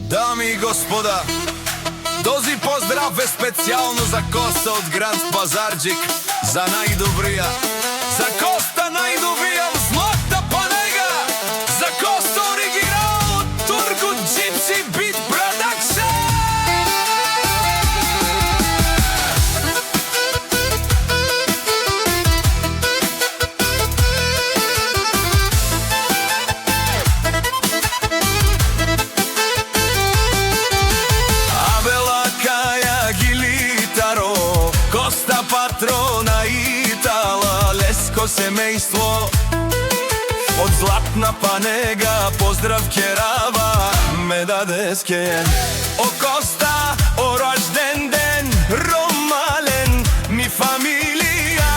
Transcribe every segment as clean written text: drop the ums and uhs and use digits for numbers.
Дами и господа, този поздрав е специално за Коста от Гранд Пазарджик, за најдобрија, за Коста најдобрија в Златна Панега, за Коста оригинал от Turgut Gypsy Beat Production. Патрона Итала, леско семејство од Златна Панега, поздрав керава ме даде скен. О Коста, о рожден ден, ромален ми фамилија,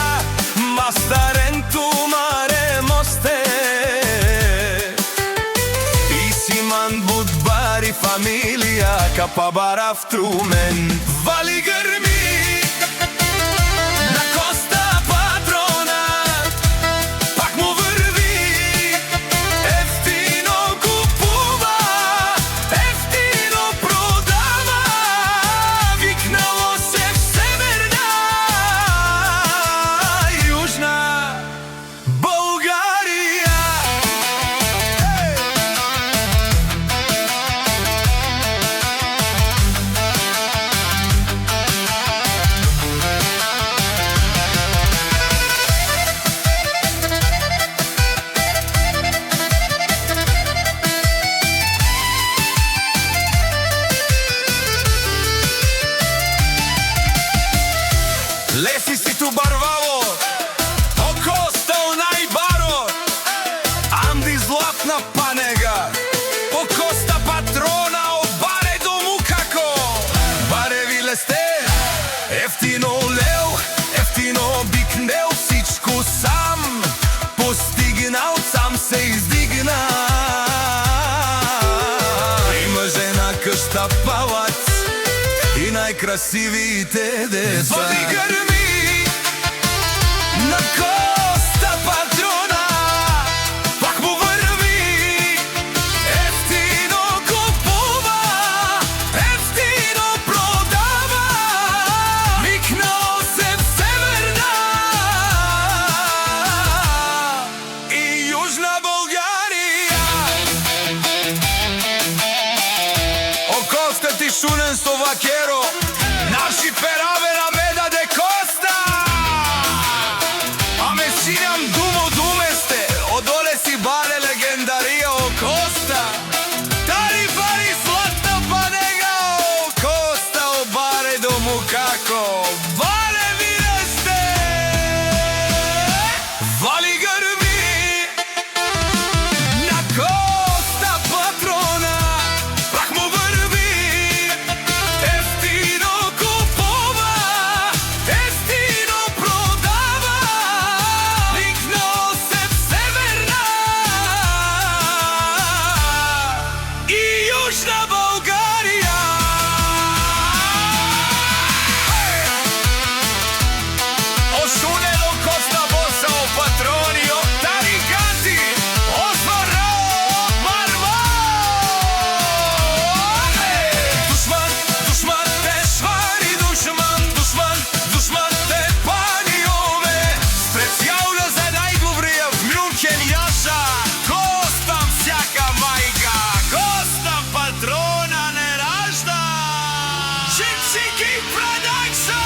мастарен тумаре мосте, и симан будбари фамилија, капабарав трумен, вали грми. Леси си ту барваво, о Коста о најбаро, Анди Златна Панега, о Коста патрона, о баре дому како, бареви лесте, ефтино леу, ефтино бикнел, всичко сам постигнал, сам се издигна. Има жена къща палац и најкрасивите деца. Води грми на Коста патрона, пак му върви, ефтино купува, ефтино продава, викнал се в Северна и Южна Българија. О Коста ти шунен со вакеро, наши пераве на беда де Коста. А ме синам думо думесте, одоле си баре легендарија о Коста. Дари бари Златна Панега, о Коста, о баре дому како, баре вие сте. Вали грми на Коста патрона, пак му върви, ефтино купува, ефтино продава, викнал се в Северна и Южна Българија. О шунено Коста боса, о патрони, о тариганти, о звара, о марма. Душман, душман те швари, душман, душман, душман те паниоме. Специјално за најдобрија в Мюнхен јаша, Коста всяка мајка, Коста патрона не ражда. Gypsy King Production.